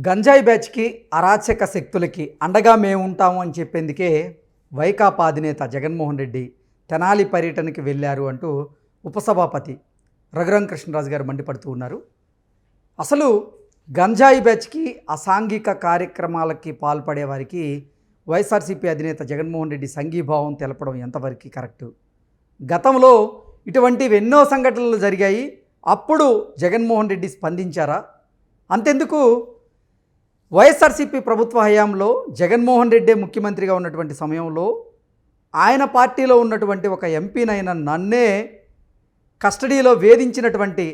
గంజాయి బ్యాచ్కి అరాచక శక్తులకి అండగా మేము ఉంటాము అని చెప్పేందుకే వైకాపా అధినేత జగన్మోహన్ రెడ్డి తెనాలి పర్యటనకి వెళ్ళారు అంటూ ఉపసభాపతి రఘురామకృష్ణరాజు గారు మండిపడుతూ ఉన్నారు. అసలు గంజాయి బ్యాచ్కి అసాంఘిక కార్యక్రమాలకి పాల్పడే వారికి వైఎస్ఆర్సీపీ అధినేత జగన్మోహన్ రెడ్డి సంఘీభావం తెలపడం ఎంతవరకు కరెక్టు? గతంలో ఇటువంటివి ఎన్నో సంఘటనలు జరిగాయి. అప్పుడు జగన్మోహన్ రెడ్డి స్పందించారా? అంతెందుకు వైఎస్ఆర్సీపీ ప్రభుత్వ హయాంలో జగన్మోహన్ రెడ్డి ముఖ్యమంత్రిగా ఉన్నటువంటి సమయంలో ఆయన పార్టీలో ఉన్నటువంటి ఒక ఎంపీనైన నన్నే కస్టడీలో వేధించినటువంటి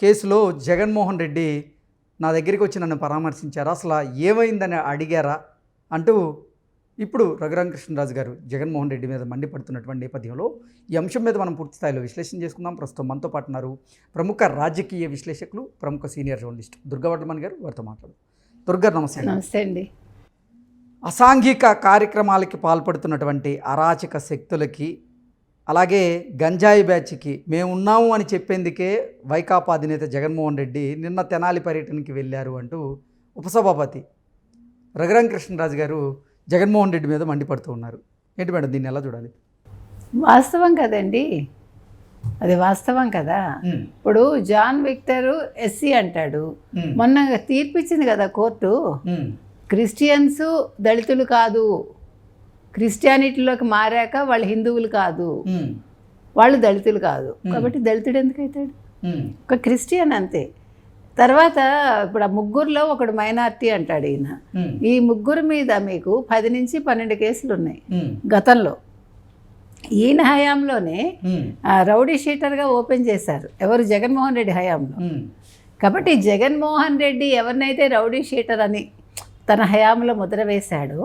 కేసులో జగన్మోహన్ రెడ్డి నా దగ్గరికి వచ్చి నన్ను పరామర్శించారా, అసలు ఏమైందని అడిగారా అంటూ ఇప్పుడు రఘురామకృష్ణరాజు గారు జగన్మోహన్ రెడ్డి మీద మండిపడుతున్నటువంటి నేపథ్యంలో ఈ అంశం మీద మనం పూర్తి స్థాయిలో విశ్లేషణ చేసుకుందాం. ప్రస్తుతం మనతో పాటు ఉన్నారు ప్రముఖ రాజకీయ విశ్లేషకులు, ప్రముఖ సీనియర్ జర్నలిస్ట్ దుర్గా వర్ధమాన్ గారు. వారితో మాట్లాడు. దుర్గా, నమస్తే. నమస్తే అండి. అసాంఘిక కార్యక్రమాలకి పాల్పడుతున్నటువంటి అరాచక శక్తులకి, అలాగే గంజాయి బ్యాచ్కి మేము ఉన్నాము అని చెప్పేందుకే వైకాపా అధినేత జగన్మోహన్ రెడ్డి నిన్న తెనాలి పర్యటనకి వెళ్ళారు అంటూ ఉపసభాపతి రఘురామకృష్ణరాజు గారు జగన్మోహన్ రెడ్డి మీద మండిపడుతూ ఉన్నారు. ఏంటి మేడం, దీన్ని ఎలా చూడాలి? వాస్తవం కదండి, అది వాస్తవం కదా. ఇప్పుడు జాన్ విక్టర్ ఎస్సీ అంటాడు. మొన్న తీర్పిచ్చింది కదా కోర్టు, క్రిస్టియన్స్ దళితులు కాదు, క్రిస్టియానిటీలోకి మారాక వాళ్ళు హిందువులు కాదు, వాళ్ళు దళితులు కాదు, కాబట్టి దళితుడు ఎందుకు అవుతాడు? ఒక క్రిస్టియన్ అంతే. తర్వాత ఇప్పుడు ఆ ముగ్గురులో ఒకడు మైనార్టీ అంటాడు ఈయన. ఈ ముగ్గురు మీద మీకు 10 నుంచి 12 కేసులు ఉన్నాయి గతంలో. ఈయన హయాంలోనే రౌడీ షీటర్గా ఓపెన్ చేశారు, ఎవరు? జగన్మోహన్ రెడ్డి హయాంలో. కాబట్టి జగన్మోహన్ రెడ్డి ఎవరినైతే రౌడీ షీటర్ అని తన హయాంలో ముద్ర వేశాడు,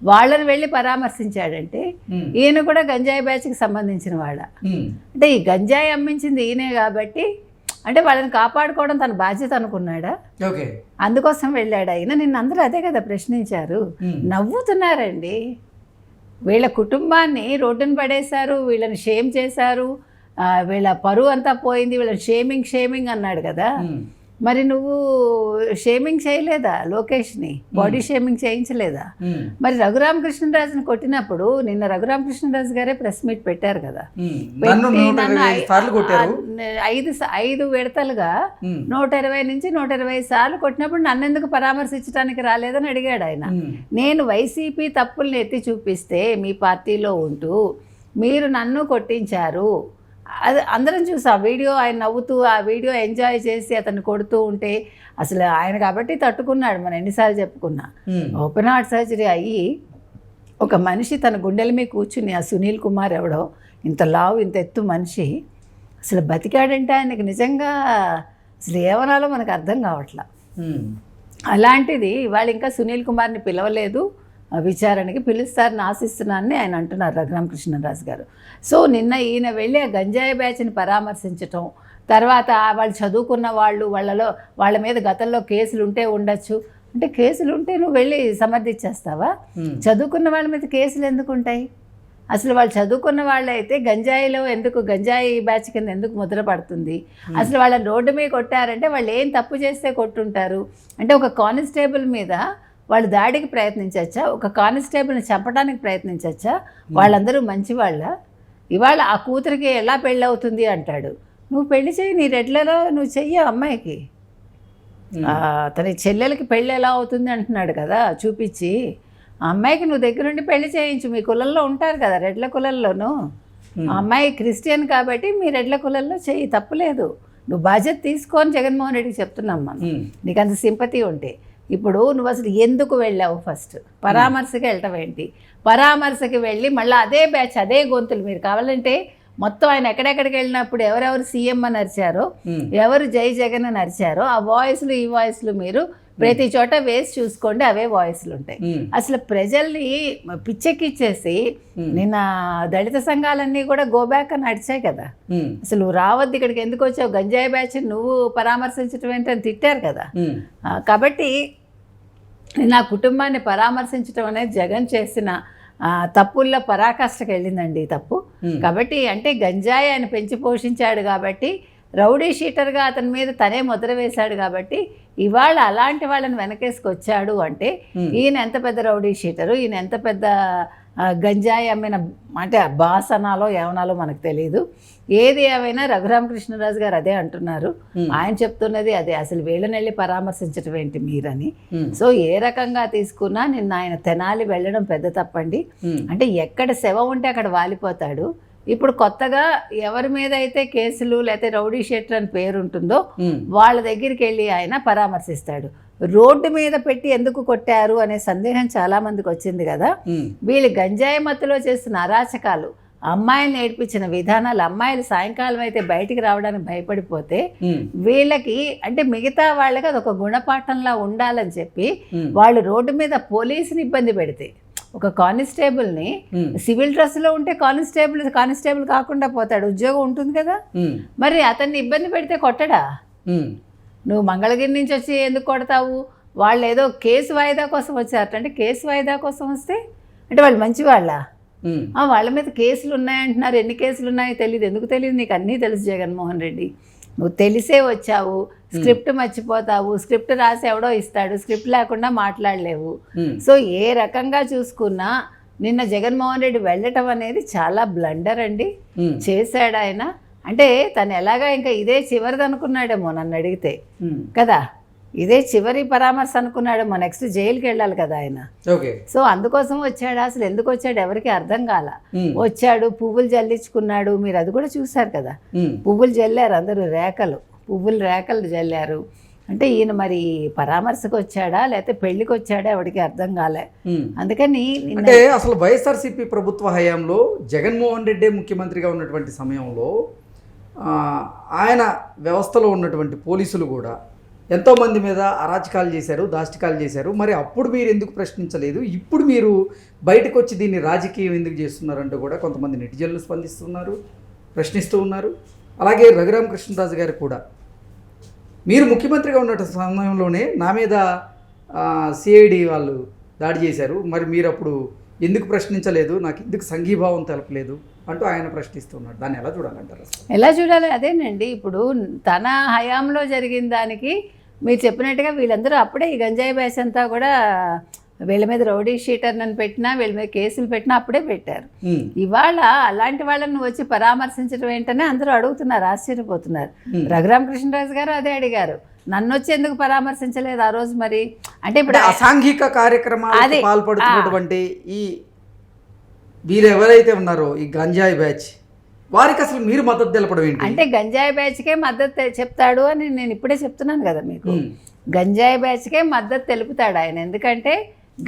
వాళ్ళని వెళ్ళి పరామర్శించాడంటే ఈయన కూడా గంజాయి బ్యాచ్కి సంబంధించిన వాడ. అంటే ఈ గంజాయి అమ్మించింది ఈయనే కాబట్టి అంటే వాళ్ళని కాపాడుకోవడం తన బాధ్యత అనుకున్నాడా? అందుకోసం వెళ్ళాడు ఆయన. నిన్న అందరూ అదే కదా ప్రశ్నించారు, నవ్వుతున్నారండి. వీళ్ళ కుటుంబాన్ని రోడ్డున పడేశారు, వీళ్ళని షేమ్ చేశారు, వీళ్ళ పరువు అంతా పోయింది, వీళ్ళని షేమింగ్ అన్నాడు కదా. మరి నువ్వు షేమింగ్ చేయలేదా లోకేష్ని? బాడీ షేమింగ్ చేయించలేదా? మరి రఘురామకృష్ణరాజుని కొట్టినప్పుడు నిన్న రఘురామకృష్ణరాజు గారే ప్రెస్ మీట్ పెట్టారు కదా, పెట్టి 5 విడతలుగా 120 నుంచి 120 సార్లు కొట్టినప్పుడు నన్ను ఎందుకు పరామర్శించడానికి రాలేదని అడిగాడు ఆయన. నేను వైసీపీ తప్పుల్ని ఎత్తి చూపిస్తే మీ పార్టీలో ఉంటూ మీరు నన్ను కొట్టించారు, అది అందరం చూసాం వీడియో. ఆయన నవ్వుతూ ఆ వీడియో ఎంజాయ్ చేసి అతన్ని కొడుతూ ఉంటే అసలు ఆయన కాబట్టి తట్టుకున్నాడు. మనం ఎన్నిసార్లు చెప్పుకున్నా. ఓపెన్ హార్ట్ సర్జరీ అయ్యి ఒక మనిషి తన గుండెల మీద కూర్చుని, ఆ సునీల్ కుమార్ ఎవడో ఇంత లావు ఇంత ఎత్తు మనిషి అసలు బతికాడంటే ఆయనకి నిజంగా అసలు ఏమనాలో మనకు అర్థం కావట్లా. అలాంటిది వాళ్ళు ఇంకా సునీల్ కుమార్ని పిలవలేదు, విచారణకి పిలుస్తారని ఆశిస్తున్నానని ఆయన అంటున్నారు రఘురామకృష్ణరాజు గారు. సో నిన్న ఈయన వెళ్ళి ఆ గంజాయి బ్యాచ్ని పరామర్శించటం, తర్వాత వాళ్ళు చదువుకున్న వాళ్ళ మీద గతంలో కేసులు ఉంటే ఉండొచ్చు అంటే, కేసులు ఉంటే నువ్వు వెళ్ళి సమర్థించేస్తావా? చదువుకున్న వాళ్ళ మీద కేసులు ఎందుకు ఉంటాయి? అసలు వాళ్ళు చదువుకున్న వాళ్ళు అయితే గంజాయిలో ఎందుకు, గంజాయి బ్యాచ్ కింద ఎందుకు ముద్ర పడుతుంది? అసలు వాళ్ళని రోడ్డు మీద కొట్టారంటే వాళ్ళు ఏం తప్పు చేస్తే కొట్టుంటారు? అంటే ఒక కానిస్టేబుల్ మీద వాళ్ళు దాడికి ప్రయత్నించచ్చా? ఒక కానిస్టేబుల్ని చంపడానికి ప్రయత్నించచ్చా? వాళ్ళందరూ మంచివాళ్ళ? ఇవాళ ఆ కూతురికి ఎలా పెళ్ళి అవుతుంది అంటాడు. నువ్వు పెళ్లి చేయి, నీ రెడ్లలో నువ్వు చెయ్యి అమ్మాయికి. తన చెల్లెలకి పెళ్ళి ఎలా అవుతుంది అంటున్నాడు కదా చూపించి. ఆ అమ్మాయికి నువ్వు దగ్గరుండి పెళ్లి చేయించు. మీ కులంలో ఉంటారు కదా రెడ్ల కులంలోనూ. ఆ అమ్మాయి క్రిస్టియన్ కాబట్టి మీ రెడ్ల కులంలో చెయ్యి, తప్పులేదు. నువ్వు బాధ్యత తీసుకొని జగన్మోహన్ రెడ్డికి చెప్తున్నాం మనం, నీకు అంత సింపతి ఉంటే. ఇప్పుడు నువ్వు అసలు ఎందుకు వెళ్ళావు? ఫస్ట్ పరామర్శకి వెళ్ళటం ఏంటి? పరామర్శకి వెళ్ళి మళ్ళీ అదే బ్యాచ్, అదే గొంతులు. మీరు కావాలంటే మొత్తం ఆయన ఎక్కడెక్కడికి వెళ్ళినప్పుడు ఎవరెవరు సీఎం అని అరిచారో, ఎవరు జై జగన్ అని అరిచారో ఆ వాయిస్లు ఈ వాయిస్లు మీరు ప్రతి చోట వేసి చూసుకోండి, అవే వాయిస్లు ఉంటాయి. అసలు ప్రజల్ని పిచ్చెక్కిచ్చేసి నిన్న దళిత సంఘాలన్నీ కూడా గోబ్యాక్ అని అడిచాయి కదా. అసలు నువ్వు రావద్దు ఇక్కడికి, ఎందుకు వచ్చావు, గంజాయి బ్యాచ్ నువ్వు పరామర్శించడం ఏంటని తిట్టారు కదా. కాబట్టి నా కుటుంబాన్ని పరామర్శించడం అనేది జగన్ చేసిన తప్పుల్లో పరాకాష్ఠకి వెళ్ళిందండి తప్పు. కాబట్టి అంటే గంజాయి ఆయన పెంచి పోషించాడు కాబట్టి రౌడీ షీటర్గా అతని మీద తనే ముద్ర వేశాడు కాబట్టి ఇవాళ అలాంటి వాళ్ళని వెనకేసుకొచ్చాడు అంటే ఈయన ఎంత పెద్ద రౌడీ షీటరు, ఈయన ఎంత పెద్ద గంజాయి అమ్మిన అంటే బాస్ అనాలో ఏమనాలో మనకు తెలియదు. ఏది ఏమైనా రఘురామకృష్ణరాజు గారు అదే అంటున్నారు, ఆయన చెప్తున్నది అదే. అసలు వీళ్ళని వెళ్ళి పరామర్శించడం ఏంటి మీరని. సో ఏ రకంగా తీసుకున్నా నిన్న ఆయన తెనాలి వెళ్ళడం పెద్ద తప్పండి. అంటే ఎక్కడ శవం ఉంటే అక్కడ వాలిపోతాడు. ఇప్పుడు కొత్తగా ఎవరి మీద అయితే కేసులు లేకపోతే రౌడీ షీటర్ అని పేరు ఉంటుందో వాళ్ళ దగ్గరికి వెళ్ళి ఆయన పరామర్శిస్తాడు. రోడ్డు మీద పెట్టి ఎందుకు కొట్టారు అనే సందేహం చాలా మందికి వచ్చింది కదా. వీళ్ళు గంజాయి మత్తులో చేస్తున్న అరాచకాలు, అమ్మాయిల్ని ఏడ్పించిన విధానాలు, అమ్మాయిలు సాయంకాలం అయితే బయటికి రావడానికి భయపడిపోతే వీళ్ళకి అంటే మిగతా వాళ్ళకి అదొక గుణపాఠంలా ఉండాలని చెప్పి వాళ్ళు రోడ్డు మీద పోలీసుని ఇబ్బంది పెడితే, ఒక కానిస్టేబుల్ని సివిల్ డ్రెస్లో ఉంటే కానిస్టేబుల్ కాకుండా పోతాడు, ఉద్యోగం ఉంటుంది కదా. మరి అతన్ని ఇబ్బంది పెడితే కొట్టడా? నువ్వు మంగళగిరి నుంచి వచ్చి ఎందుకు కొడతావు? వాళ్ళు ఏదో కేసు వాయిదా కోసం వచ్చారట. అంటే కేసు వాయిదా కోసం వస్తే అంటే వాళ్ళు మంచి వాళ్ళ వాళ్ళ మీద కేసులు ఉన్నాయంటున్నారు. ఎన్ని కేసులు ఉన్నాయో తెలియదు. ఎందుకు తెలియదు? నీకు అన్నీ తెలుసు జగన్మోహన్ రెడ్డి. నువ్వు తెలిసే వచ్చావు, స్క్రిప్ట్ మర్చిపోతావు, స్క్రిప్ట్ రాసి ఎవడో ఇస్తాడు, స్క్రిప్ట్ లేకుండా మాట్లాడలేవు. సో ఏ రకంగా చూసుకున్నా నిన్న జగన్మోహన్ రెడ్డి వెళ్ళటం అనేది చాలా బ్లండర్ అండి. చేశాడు ఆయన. అంటే తను ఎలాగా ఇంకా ఇదే చివరిది అనుకున్నాడేమో నన్ను అడిగితే కదా, ఇదే చివరి పరామర్శ అనుకున్నాడేమో. నెక్స్ట్ జైలుకి వెళ్ళాలి కదా ఆయన. సో అందుకోసం వచ్చాడు. అసలు ఎందుకు వచ్చాడు ఎవరికి అర్థం కాల. వచ్చాడు, పువ్వులు జల్లించుకున్నాడు. మీరు అది కూడా చూశారు కదా, పువ్వులు జల్లారు అందరూ, పువ్వులు రేకలు జల్లారు. అంటే ఈయన మరి పరామర్శకు వచ్చాడా లేకపోతే పెళ్లికి వచ్చాడా ఎవరికి అర్థం కాలే. అందుకని అంటే అసలు వైఎస్ఆర్సీపీ ప్రభుత్వ హయాంలో జగన్మోహన్ రెడ్డి ముఖ్యమంత్రిగా ఉన్నటువంటి సమయంలో ఆయన వ్యవస్థలో ఉన్నటువంటి పోలీసులు కూడా ఎంతోమంది మీద అరాచకాలు చేశారు, దాష్టికాలు చేశారు. మరి అప్పుడు మీరు ఎందుకు ప్రశ్నించలేదు? ఇప్పుడు మీరు బయటకు వచ్చి దీన్ని రాజకీయం ఎందుకు చేస్తున్నారంటూ కూడా కొంతమంది నెటిజన్లు స్పందిస్తున్నారు, ప్రశ్నిస్తూ ఉన్నారు. అలాగే రఘురామకృష్ణరాజు గారు కూడా మీరు ముఖ్యమంత్రిగా ఉన్న సమయంలోనే నా మీద సిఐడి వాళ్ళు దాడి చేశారు, మరి మీరు అప్పుడు ఎందుకు ప్రశ్నించలేదు, నాకు ఎందుకు సంఘీభావం తెలపలేదు అంటూ ఆయన ప్రశ్నిస్తున్నాడు. దాన్ని ఎలా చూడాలంటారు? ఎలా చూడాలి? అదేనండి, ఇప్పుడు తన హయాంలో జరిగిన దానికి మీరు చెప్పినట్టుగా వీళ్ళందరూ అప్పుడే ఈ గంజాయి బ్యాచ్ అంతా కూడా వీళ్ళ మీద రౌడీ షీటర్ అని పెట్టినా, వీళ్ళ మీద కేసులు పెట్టినా అప్పుడే పెట్టారు. ఇవాళ అలాంటి వాళ్ళని వచ్చి పరామర్శించడం ఏంటనే అందరూ అడుగుతున్నారు, ఆశ్చర్యపోతున్నారు. రఘురామకృష్ణరాజు గారు అదే అడిగారు, నన్ను వచ్చి ఎందుకు పరామర్శించలేదు ఆ రోజు? మరి అంటే ఇప్పుడు అసాంఘిక కార్యక్రమాలకు పాల్పడుతున్నటువంటి ఈ వీరు ఎవరైతే ఉన్నారో ఈ గంజాయి బ్యాచ్ వారికి అసలు మీరు మద్దతు తెలపడం ఏంటి? అంటే గంజాయి బ్యాచ్కే మద్దతు చెప్తాడు అని నేను ఇప్పుడే చెప్తున్నాను కదా మీకు. గంజాయి బ్యాచ్కే మద్దతు తెలుపుతాడు ఆయన. ఎందుకంటే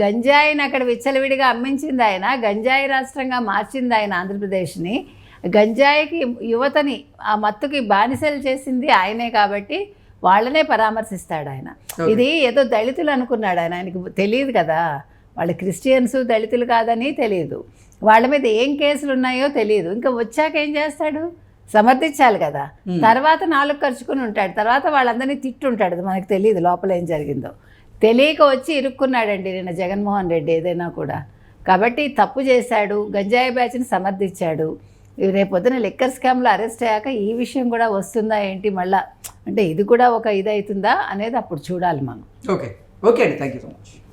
గంజాయిని అక్కడ విచ్చలవిడిగా అమ్మించింది ఆయన, గంజాయి రాష్ట్రంగా మార్చింది ఆయన ఆంధ్రప్రదేశ్ని, గంజాయికి యువతని ఆ మత్తుకి బానిసలు చేసింది ఆయనే. కాబట్టి వాళ్ళనే పరామర్శిస్తాడు ఆయన. ఇది ఏదో దళితులు అనుకున్నాడు ఆయన, ఆయనకు తెలియదు కదా, వాళ్ళు క్రిస్టియన్స్ దళితులు కాదని తెలియదు, వాళ్ళ మీద ఏం కేసులు ఉన్నాయో తెలియదు. ఇంకా వచ్చాక ఏం చేస్తాడు? సమర్థించాలి కదా. తర్వాత నాలుగు ఖర్చుకుని ఉంటాడు, తర్వాత వాళ్ళందరినీ తిట్టుంటాడు. మనకు తెలియదు లోపల ఏం జరిగిందో. తెలియక వచ్చి ఇరుక్కున్నాడండి నిన్న జగన్మోహన్ రెడ్డి ఏదైనా కూడా. కాబట్టి తప్పు చేశాడు, గంజాయి బ్యాచ్ని సమర్థించాడు. రేపొద్దున లిక్కర్ స్కామ్లో అరెస్ట్ అయ్యాక ఈ విషయం కూడా వస్తుందా ఏంటి మళ్ళా, అంటే ఇది కూడా ఒక ఇది అవుతుందా అనేది అప్పుడు చూడాలి మనం. ఓకే అండి, థ్యాంక్ యూ సో మచ్.